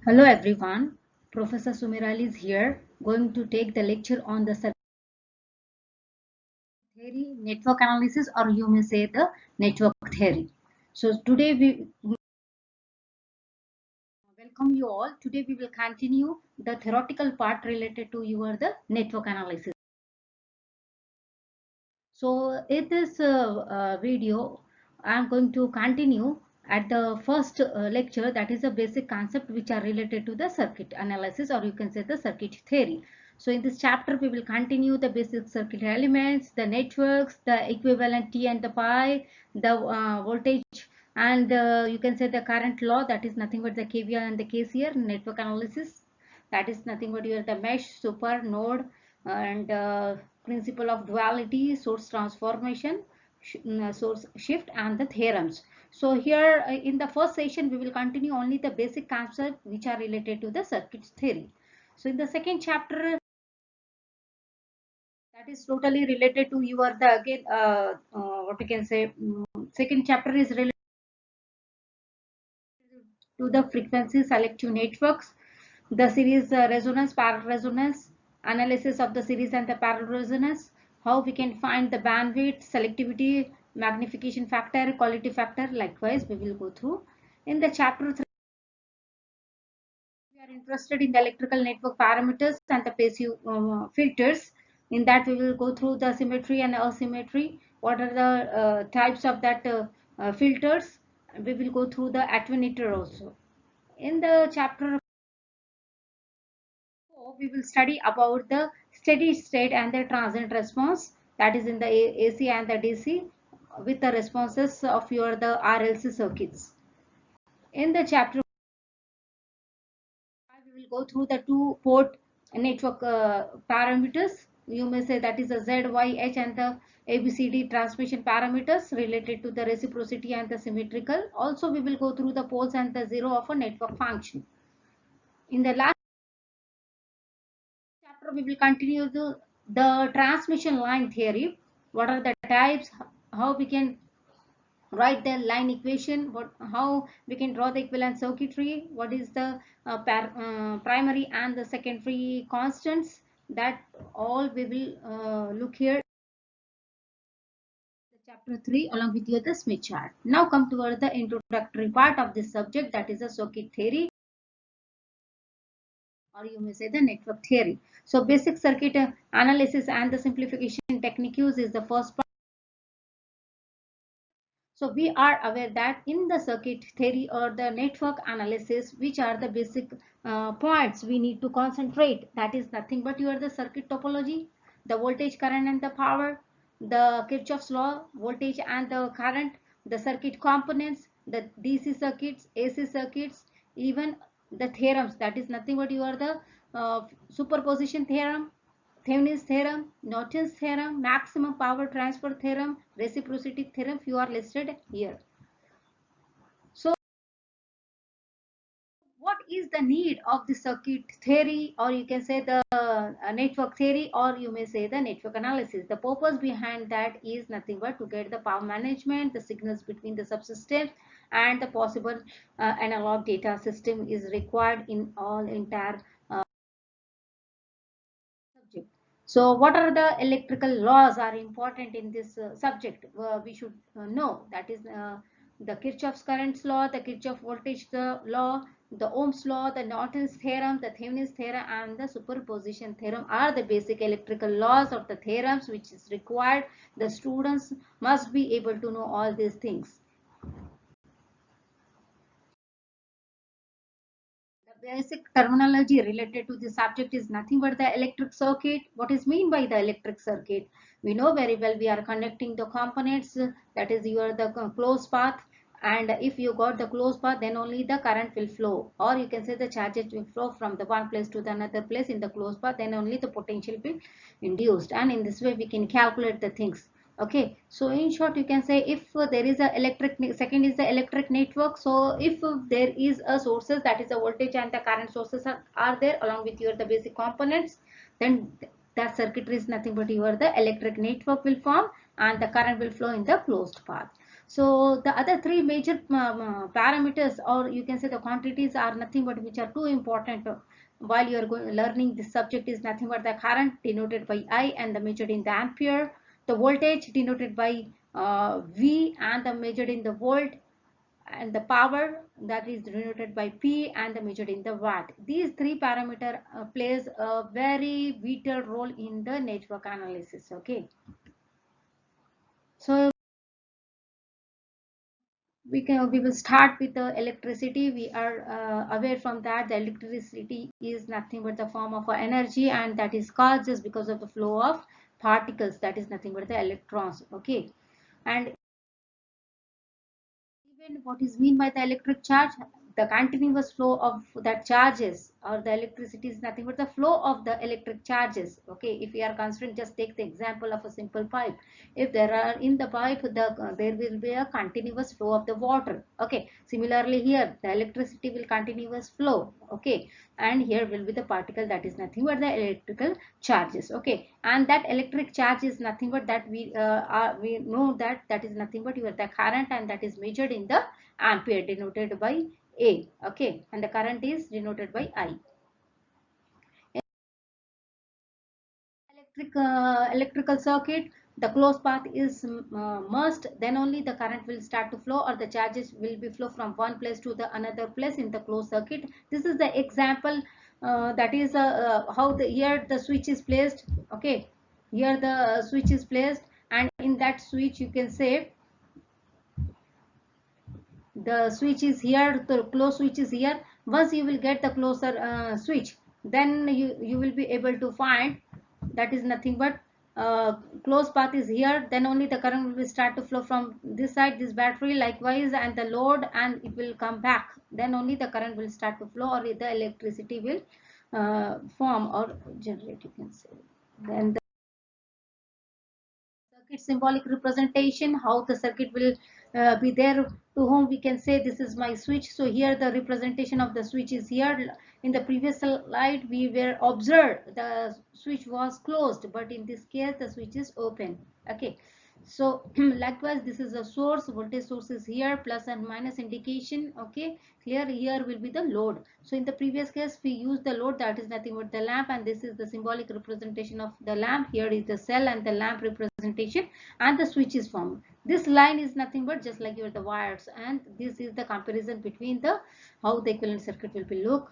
Hello everyone, Professor Sumirali is here going to take the lecture on the circuit theory, network analysis, or you may say the network theory. So today we welcome you all. Today we will continue the theoretical part related to your the network analysis. So in this video, I am going to continue at the first lecture, that is a basic concept which are related to the circuit analysis, or you can say the circuit theory. So in this chapter we will continue the basic circuit elements, the networks, the equivalent T and the pi, the voltage, and you can say the current law, that is nothing but the KVL and the KCL. Network analysis, that is nothing but your the mesh, super node, and principle of duality, source transformation, source shift, and the theorems. So here in the first session we will continue only the basic concepts which are related to the circuit theory. So in the second chapter, that is totally related to your the again what we can say, second chapter is related to the frequency selective networks, the series resonance, parallel resonance, analysis of the series and the parallel resonance, how we can find the bandwidth, selectivity, magnification factor, quality factor. Likewise, we will go through. In the chapter 3, we are interested in the electrical network parameters and the passive filters. In that, we will go through the symmetry and asymmetry. What are the types of that filters? We will go through the attenuator also. In the chapter 4, we will study about the steady state and the transient response, that is in the AC and the DC, with the responses of your the RLC circuits. In the chapter 5, we will go through the two port network parameters. You may say that is the Z, Y, H and the ABCD transmission parameters related to the reciprocity and the symmetrical. Also, we will go through the poles and the zero of a network function. In the last chapter, we will continue the transmission line theory. What are the types? How we can write the line equation? How we can draw the equivalent circuitry? What is the primary and the secondary constants? That all we will look here. Chapter 3 along with your the Smith chart. Now come toward the introductory part of this subject, that is a circuit theory, or you may say the network theory. So basic circuit analysis and the simplification technique use is the first part. So we are aware that in the circuit theory or the network analysis, which are the basic points we need to concentrate, that is nothing but your the circuit topology, the voltage, current and the power, the Kirchhoff's law, voltage and the current, the circuit components, the DC circuits, AC circuits, even the theorems, that is nothing but your the superposition theorem, Thevenin's theorem, Norton's theorem, maximum power transfer theorem, reciprocity theorem, few are listed here. So what is the need of the circuit theory, or you can say the network theory, or you may say the network analysis? The purpose behind that is nothing but to get the power management, the signals between the subsystems, and the possible analog data system is required in all entire subject. So what are the electrical laws are important in this subject? We should know, that is the Kirchhoff's currents law, the Kirchhoff voltage law, the Ohm's law, the Norton's theorem, the Thevenin's theorem, and the superposition theorem are the basic electrical laws of the theorems which is required. The students must be able to know all these things. Basic terminology related to the subject is nothing but the electric circuit. What is mean by the electric circuit? We know very well we are connecting the components, that is your the closed path, and if you got the closed path, then only the current will flow, or you can say the charges will flow from the one place to the another place in the closed path, then only the potential will be induced, and in this way we can calculate the things. Okay, so in short you can say, if there is a electric, second is the electric network. So if there is a sources, that is the voltage and the current sources are there along with your the basic components, then that circuitry is nothing but your the electric network will form, and the current will flow in the closed path. So the other three major parameters, or you can say the quantities, are nothing but which are too important while you are learning this subject, is nothing but the current denoted by I and the measured in the ampere, the voltage denoted by V and the measured in the volt, and the power that is denoted by P and the measured in the watt. These three parameter plays a very vital role in the network analysis. Okay, so we will start with the electricity. We are aware from that the electricity is nothing but the form of energy, and that is caused just because of the flow of particles, that is nothing but the electrons. Okay, and even what is mean by the electric charge, the continuous flow of that charges, or the electricity is nothing but the flow of the electric charges. Okay, if we are considering, just take the example of a simple pipe. If there are in the pipe, there will be a continuous flow of the water. Okay, similarly here the electricity will continuous flow. Okay, and here will be the particle, that is nothing but the electrical charges. Okay, and that electric charge is nothing but that we know that that is nothing but your the current, and that is measured in the ampere denoted by A. Okay, and the current is denoted by I. Electrical circuit, the closed path is must, then only the current will start to flow, or the charges will be flow from one place to the another place in the closed circuit. This is the example, that is how the here the switch is placed. Okay, here the switch is placed, and in that switch you can say the switch is here, the close switch is here. Once you will get the closer switch, then you will be able to find that is nothing but close path is here, then only the current will start to flow from this side, this battery likewise, and the load, and it will come back, then only the current will start to flow, or the electricity will form or generate, you can say. Then the circuit symbolic representation, how the circuit will be there, to whom we can say this is my switch. So here the representation of the switch is here. In the previous slide we were observed the switch was closed, but in this case the switch is open. Okay, so likewise this is a source, voltage source is here, plus and minus indication. Okay, clear. Here will be the load. So in the previous case we use the load, that is nothing but the lamp, and this is the symbolic representation of the lamp. Here is the cell and the lamp representation, and the switch is formed. This line is nothing but just like your the wires, and this is the comparison between the how the equivalent circuit will be look.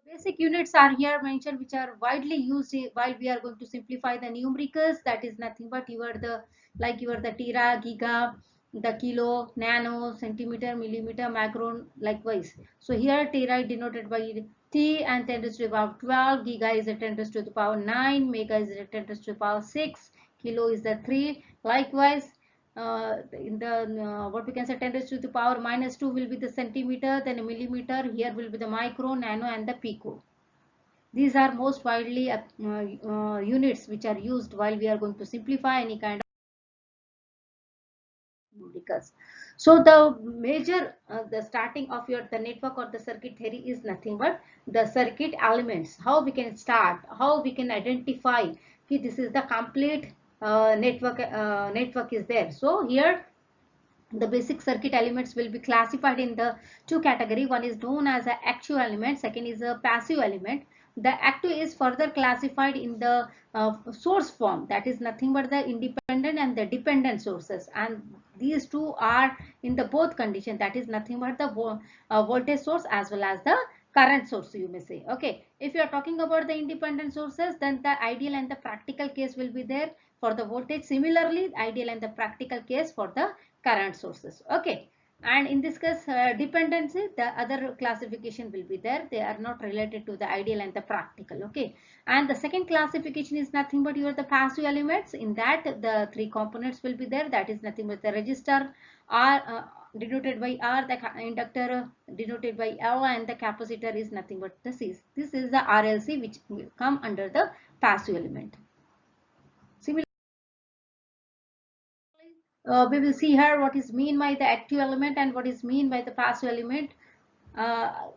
Basic units are here mentioned, which are widely used while we are going to simplify the numericals. That is nothing but your the like your the tera, giga, the kilo, nano, centimeter, millimeter, micron, likewise. So here tera is denoted by t and 10 raised to the power 12, giga is a 10 raised to the power 9, mega is a 10 raised to the power 6, kilo is the 3. Likewise, in the what we can say 10 raised to the power minus 2 will be the centimeter, then a millimeter, here will be the micro, nano, and the pico. These are most widely units which are used while we are going to simplify any kind of numericals. So the major the starting of your the network or the circuit theory is nothing but the circuit elements, how we can start, how we can identify okay, this is the complete network is there. So here the basic circuit elements will be classified in the two category. One is known as a active element, second is a passive element. The active is further classified in the source form, that is nothing but the independent and the dependent sources, and these two are in the both condition, that is nothing but the voltage source as well as the current source, you may say. Okay, if you are talking about the independent sources, then the ideal and the practical case will be there for the voltage. Similarly, ideal and the practical case for the current sources. Okay, and in this case dependency, the other classification will be there, they are not related to the ideal and the practical. Okay, and the second classification is nothing but your the passive elements. In that the three components will be there, that is nothing but the resistor r denoted by r, the inductor denoted by L, and the capacitor is nothing but the C. This is the RLC which will come under the passive element. Similarly, we will see here what is mean by the active element and what is mean by the passive element.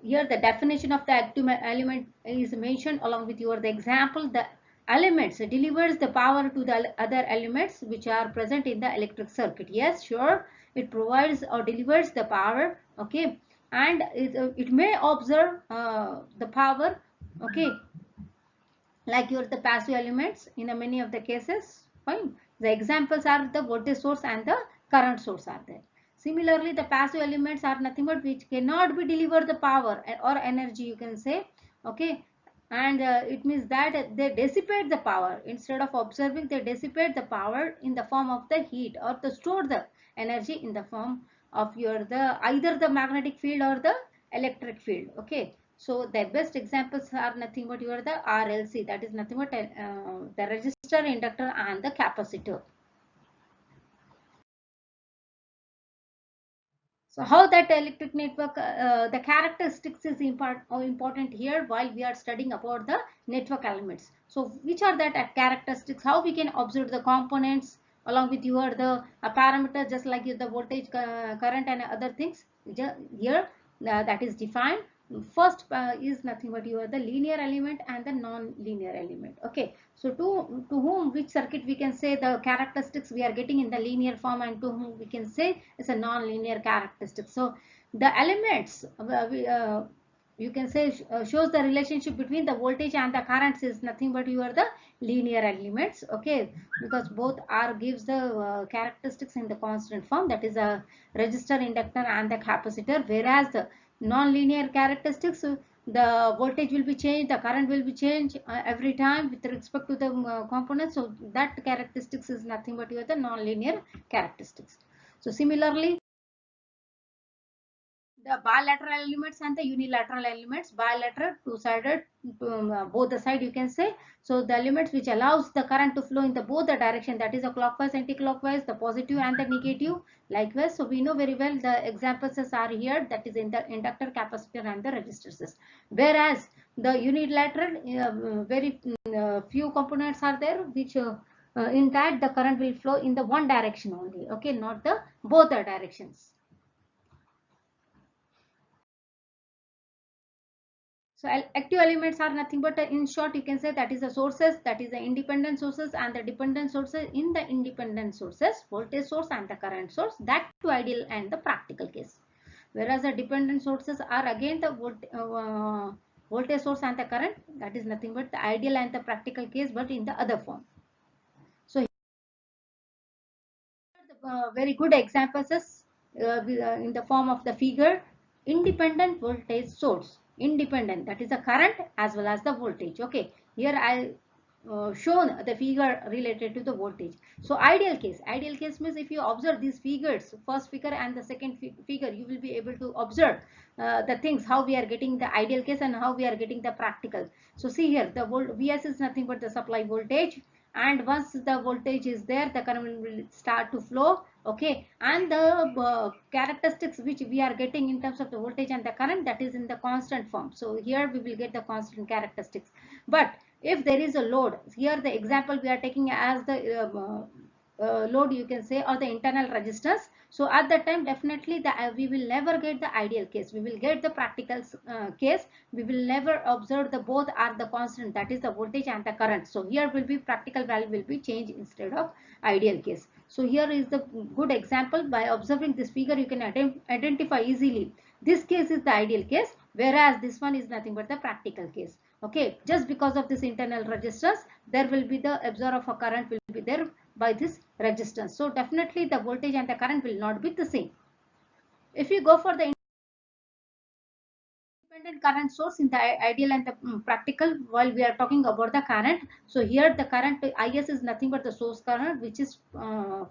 Here the definition of the active element is mentioned along with your the example. The elements delivers the power to the other elements which are present in the electric circuit. Yes, sure, it provides or delivers the power, okay, and it may observe the power, okay, like your the passive elements in many of the cases. Fine. The examples are the voltage source and the current source are there. Similarly, the passive elements are nothing but which cannot be delivered the power or energy, you can say, okay, and it means that they dissipate the power. Instead of observing, they dissipate the power in the form of the heat, or to store the energy in the form of your the either the magnetic field or the electric field, okay. So the best examples are nothing but your the RLC, that is nothing but the resistor, inductor and the capacitor. So how that electric network, the characteristics is important here while we are studying about the network elements. So which are that characteristics, how we can observe the components along with your the parameters, just like the voltage, current and other things here that is defined. First is nothing but your the linear element and the non-linear element, okay. So to whom which circuit we can say the characteristics we are getting in the linear form, and to whom we can say it's a non-linear characteristic. So the elements you can say shows the relationship between the voltage and the currents is nothing but you are the linear elements, okay, because both are gives the characteristics in the constant form, that is a resistor, inductor and the capacitor. Whereas the non-linear characteristics, the voltage will be changed, the current will be changed every time with respect to the components. So that characteristics is nothing but your the non-linear characteristics. So similarly, the bilateral elements and the unilateral elements, bilateral two-sided, both the side you can say. So the elements which allows the current to flow in the both the direction, that is a clockwise, anti-clockwise, the positive and the negative, likewise. So we know very well the examples are here, that is in the inductor, capacitor and the resistors. Whereas the unilateral, very few components are there which in that the current will flow in the one direction only, okay, not the both the directions. So active elements are nothing but in short you can say that is the sources, that is the independent sources and the dependent sources. In the independent sources, voltage source and the current source, that to ideal and the practical case. Whereas the dependent sources are again the voltage source and the current, that is nothing but the ideal and the practical case, but in the other form. So very good examples is in the form of the figure, independent voltage source, independent, that is the current as well as the voltage, okay. Here I shown the figure related to the voltage. So ideal case means if you observe these figures, first figure and the second figure, you will be able to observe the things how we are getting the ideal case and how we are getting the practical. So see here, the Vs is nothing but the supply voltage, and once the voltage is there, the current will start to flow, okay, and the characteristics which we are getting in terms of the voltage and the current, that is in the constant form. So here we will get the constant characteristics. But if there is a load, here the example we are taking as the load you can say, or the internal resistance. So at that time definitely the we will never get the ideal case, we will get the practical case. We will never observe the both are the constant, that is the voltage and the current. So here will be practical value will be changed instead of ideal case. So here is the good example. By observing this figure you can identify easily this case is the ideal case, whereas this one is nothing but the practical case, okay. Just because of this internal resistance, there will be the absorb of a current will be there by this resistance. So definitely the voltage and the current will not be the same. If you go for the independent current source in the ideal and the practical, while we are talking about the current, so here the current is nothing but the source current which is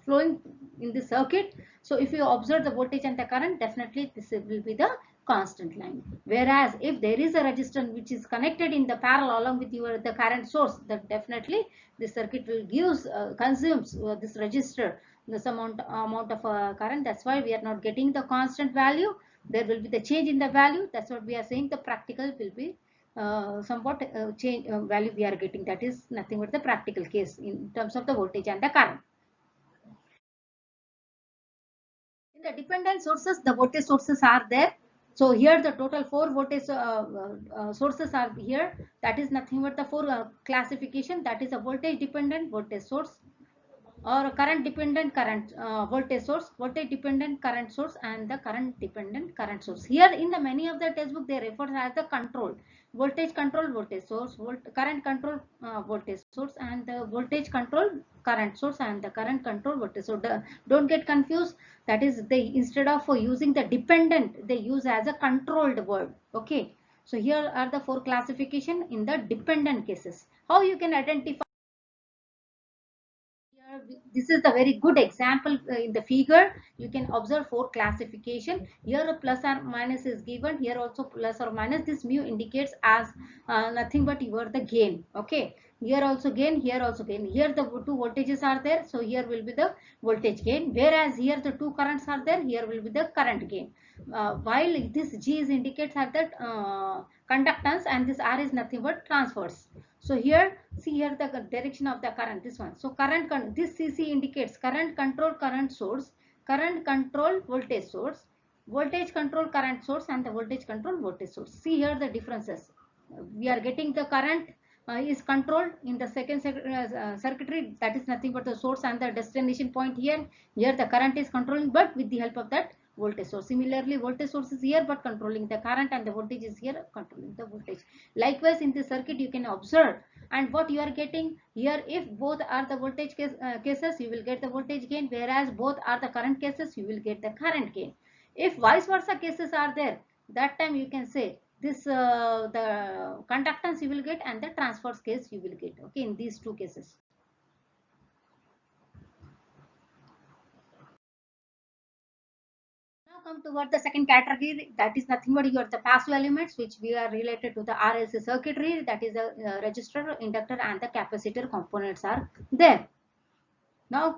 flowing in the circuit. So if you observe the voltage and the current, definitely this will be the constant line. Whereas if there is a resistance which is connected in the parallel along with your the current source, that definitely the circuit will gives consumes this resistor this amount of current. That's why we are not getting the constant value, there will be the change in the value. That's what we are saying, the practical will be somewhat change value we are getting, that is nothing but the practical case in terms of the voltage and the current. In the dependent sources, the voltage sources are there, So here the total four voltage sources are here. That is nothing but the four classification. That is a voltage dependent voltage source, or current dependent current voltage source, voltage dependent current source, and the current dependent current source. Here in the many of the textbook they refer as the control, voltage control voltage source, current control voltage source, and the voltage control current source, and the current control voltage. So don't get confused. That is, they instead of using the dependent, they use as a controlled word. Okay. So here are the four classification in the dependent cases. How you can identify? Here, this is the very good example in the figure. You can observe four classification. Here a plus or minus is given. Here also plus or minus. This mu indicates as nothing but your the gain. Okay. Here also gain. Here also gain. Here the two voltages are there. So here will be the voltage gain. Whereas here the two currents are there. Here will be the current gain. While this G is indicates at that conductance, and this R is nothing but transverse. So here, see here the direction of the current, this one. So current, this CC indicates current control current source, current control voltage source, voltage control current source, and the voltage control voltage source. See here the differences. We are getting the current is controlled in the second circuitry, that is nothing but the source and the destination point here. Here the current is controlling, but with the help of that voltage source. Similarly, voltage source is here but controlling the current, and the voltage is here controlling the voltage. Likewise, in this circuit you can observe, and what you are getting here, if both are the voltage cases, you will get the voltage gain, whereas both are the current cases, you will get the current gain. If vice versa cases are there, that time you can say this the conductance you will get, and the transverse case you will get. Okay, in these two cases. Now come toward the second category, that is nothing but your the passive elements which we are related to the RLC circuitry, that is the resistor, inductor, and the capacitor components are there. Now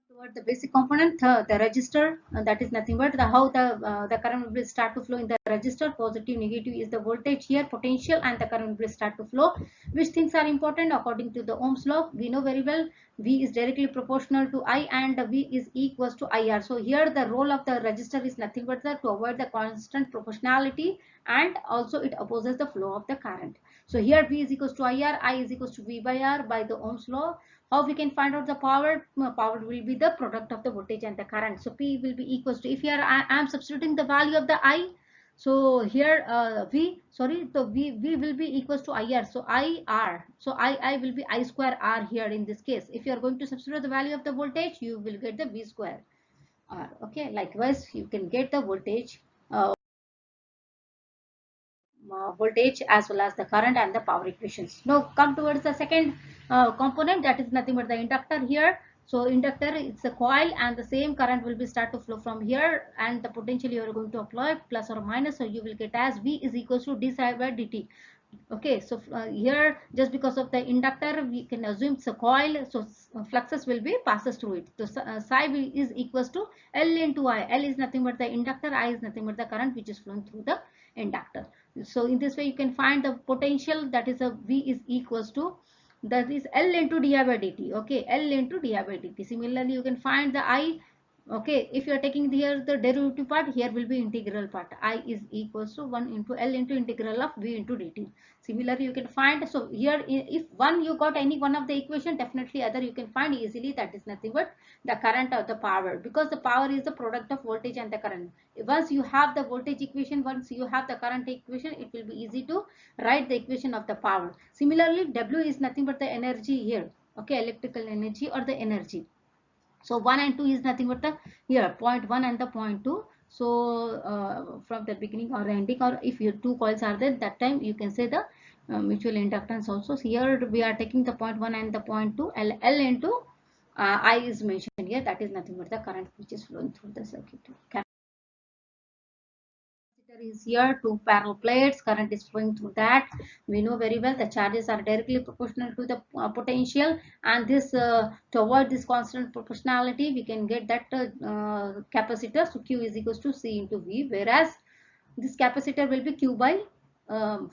toward the basic component, the register, that is nothing but the current will start to flow in the register. Positive, negative is the voltage here, potential, and the current will start to flow. Which things are important according to the Ohm's law? We know very well V is directly proportional to I, and V is equals to IR. So here the role of the resistor is nothing but to avoid the constant proportionality, and also it opposes the flow of the current. So here V is equals to IR, I is equals to V by R by the Ohm's law. How we can find out the power? Power will be the product of the voltage and the current. So P will be equals to, if here I am substituting the value of the I, so here V will be equals to IR. So IR, so I will be I square R here in this case. If you are going to substitute the value of the voltage, you will get the V square R. Okay, likewise you can get the voltage as well as the current and the power equations. Now come towards the second component, that is nothing but the inductor here. So inductor, it's a coil, and the same current will be start to flow from here, and the potential you are going to apply plus or minus, so you will get as V is equals to d psi by dt. Okay, so here just because of the inductor we can assume it's a coil, so fluxes will be passes through it. So psi is equals to L into I. L is nothing but the inductor, I is nothing but the current which is flowing through the inductor. So in this way you can find the potential, that is a V is equals to, that is L into di by dt. Okay, L into di by dt. Similarly you can find the I. Okay, if you are taking here the derivative part, here will be integral part. I is equals to 1 into L into integral of V into dt. Similarly you can find, so here if one you got any one of the equation, definitely other you can find easily. That is nothing but the current or the power, because the power is the product of voltage and the current. Once you have the voltage equation, once you have the current equation, it will be easy to write the equation of the power. Similarly, W is nothing but the energy here. Okay, electrical energy or the energy. So 1 and 2 is nothing but the here point 1 and the point 2. So from the beginning or ending, or if your two coils are there, that time you can say the mutual inductance also. So here we are taking the point 1 and the point 2, L into I is mentioned here, that is nothing but the current which is flowing through the circuit. Is here, two parallel plates, current is flowing through that. We know very well the charges are directly proportional to the potential, and this to avoid this constant proportionality we can get that capacitor, so Q is equals to C into V, whereas this capacitor will be Q by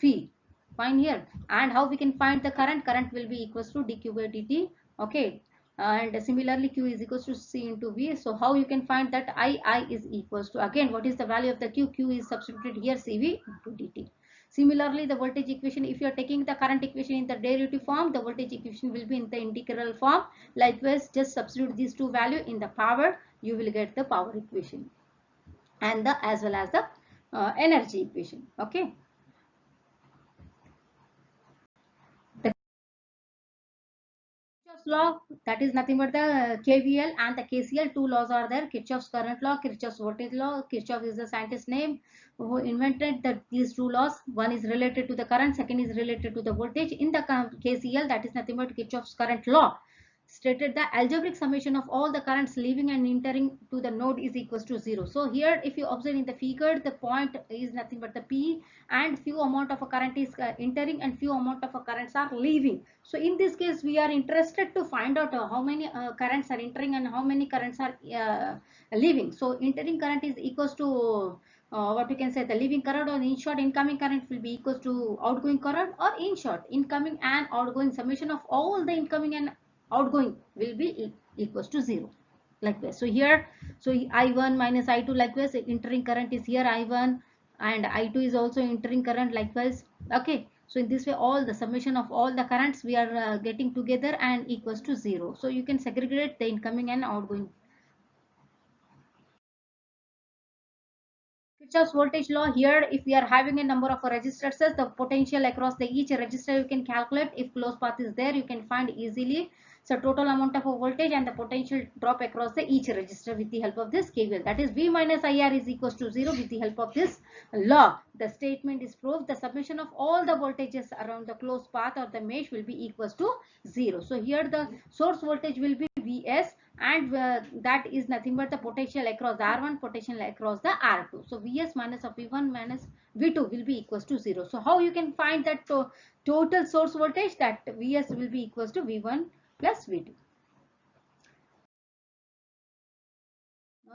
V. Fine here. And how we can find the current? Current will be equals to dq by dt. Okay, and similarly Q is equals to C into V. So how you can find that I is equals to, again, what is the value of the Q? Q is substituted here, CV into dt. Similarly, the voltage equation, if you are taking the current equation in the derivative form, the voltage equation will be in the integral form. Likewise, just substitute these two values in the power, you will get the power equation and the as well as the energy equation. Okay. The Kirchhoff's law, that is nothing but the KVL and the KCL. Two laws are there: Kirchhoff's current law, Kirchhoff's voltage law. Kirchhoff is the scientist name who invented these two laws. One is related to the current, second is related to the voltage. In the KCL, that is nothing but Kirchhoff's current law, stated the algebraic summation of all the currents leaving and entering to the node is equals to 0. So here, if you observe in the figure, the point is nothing but the P, and few amount of a current is entering and few amount of a currents are leaving. So in this case, we are interested to find out how many currents are entering and how many currents are leaving. So entering current is equals to what we can say, the leaving current, or in short incoming current will be equals to outgoing current, or in short incoming and outgoing summation of all the incoming and outgoing will be equals to 0. Likewise, so here, so I1 minus I2, likewise entering current is here I1, and I2 is also entering current likewise. Okay, so in this way all the summation of all the currents we are getting together and equals to 0. So you can segregate the incoming and outgoing. Kirchhoff's voltage law, here if we are having a number of resistors, the potential across the each resistor you can calculate. If closed path is there, you can find easily. So total amount of voltage and the potential drop across the each resistor with the help of this KVL. That is V minus IR is equals to 0 with the help of this law. The statement is proved. The summation of all the voltages around the closed path or the mesh will be equals to 0. So here the source voltage will be Vs, and that is nothing but the potential across the R1, potential across the R2. So Vs minus of V1 minus V2 will be equals to 0. So how you can find that total source voltage? That Vs will be equals to V1 plus V2.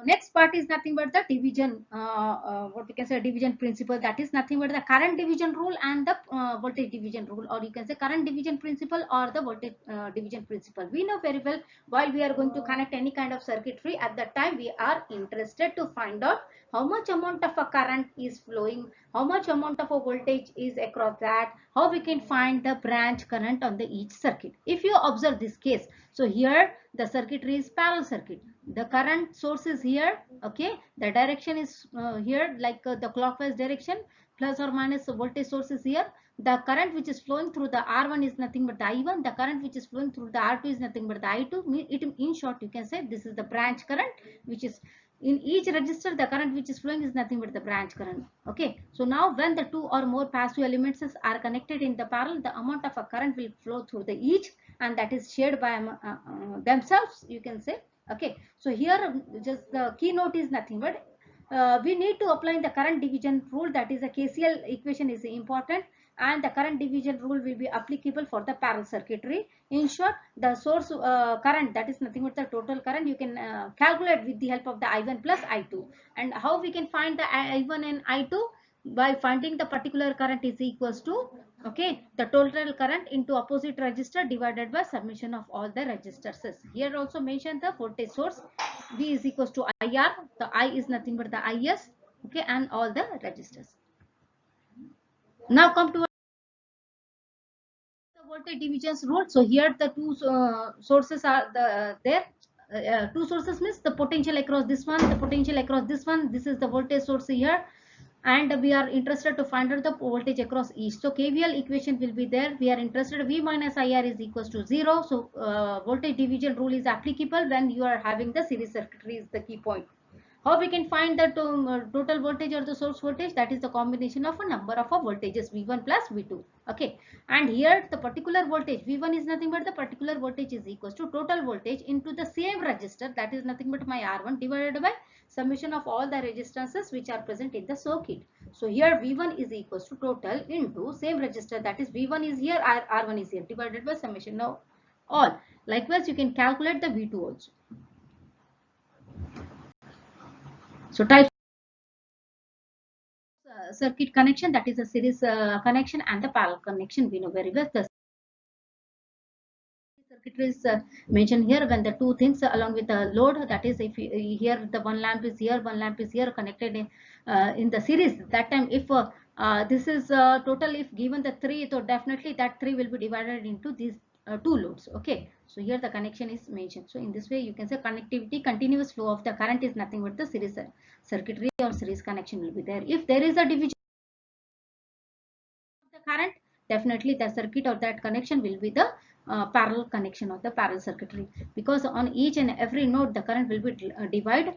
Next part is nothing but the division, what we can say, division principle. That is nothing but the current division rule and the voltage division rule, or you can say current division principle or the voltage division principle. We know very well, while we are going to connect any kind of circuitry, at that time we are interested to find out how much amount of a current is flowing, how much amount of a voltage is across that, how we can find the branch current on the each circuit. If you observe this case, so here the circuitry is parallel circuit. The current source is here. Okay, the direction is here, like the clockwise direction, plus or minus voltage source is here. The current which is flowing through the R1 is nothing but the I1. The current which is flowing through the R2 is nothing but the I2. In short, you can say this is the branch current, which is in each register. The current which is flowing is nothing but the branch current. Okay, so now when the two or more passive elements are connected in the parallel, the amount of a current will flow through the each, and that is shared by themselves, you can say. Okay, so here just the keynote is nothing but we need to apply the current division rule. That is a KCL equation is important, and the current division rule will be applicable for the parallel circuitry. In short, the source current, that is nothing but the total current, you can calculate with the help of the I1 plus I2. And how we can find the I1 and I2? By finding the particular current is equals to, okay, the total current into opposite resistor divided by summation of all the resistors. Here also mention the voltage source. V is equals to IR. The I is nothing but the IS. Okay, and all the resistors. Now come to the voltage divisions rule. So here the two sources are there. Two sources means the potential across this one, the potential across this one. This is the voltage source here, and we are interested to find out the voltage across each. So KVL equation will be there. We are interested V minus IR is equals to 0. So voltage division rule is applicable when you are having the series circuitry is the key point. How we can find the total voltage or the source voltage? That is the combination of a number of voltages V1 plus V2. Okay, and here the particular voltage V1 is nothing but the particular voltage is equals to total voltage into the same resistor, that is nothing but my R1, divided by summation of all the resistances which are present in the circuit. So here V1 is equals to total into same resistor, that is V1 is here, R1 is here, divided by summation of all. Likewise, you can calculate the V2 also. So type circuit connection, that is a series connection, and the parallel connection we know very well. The circuitry is mentioned here when the two things along with the load, that is if here the one lamp is here, one lamp is here connected in the series, that time if this is total, if given the 3, so definitely that 3 will be divided into these two loads. Okay, so here the connection is mentioned. So in this way you can say connectivity, continuous flow of the current is nothing but the series circuitry or series connection will be there. If there is a division of the current, definitely the circuit or that connection will be the parallel connection of the parallel circuitry, because on each and every node the current will be divided.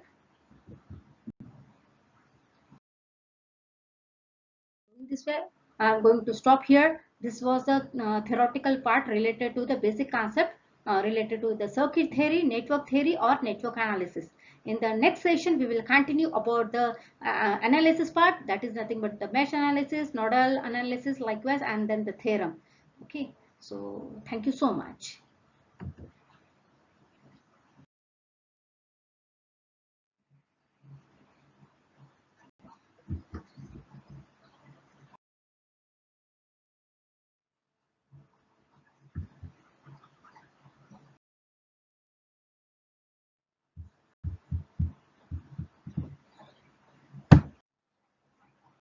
In this way I am going to stop here. This was the theoretical part related to the basic concept related to the circuit theory, network theory or network analysis. In the next session we will continue about the analysis part, that is nothing but the mesh analysis, nodal analysis likewise, and then the theorem. Okay, so thank you so much.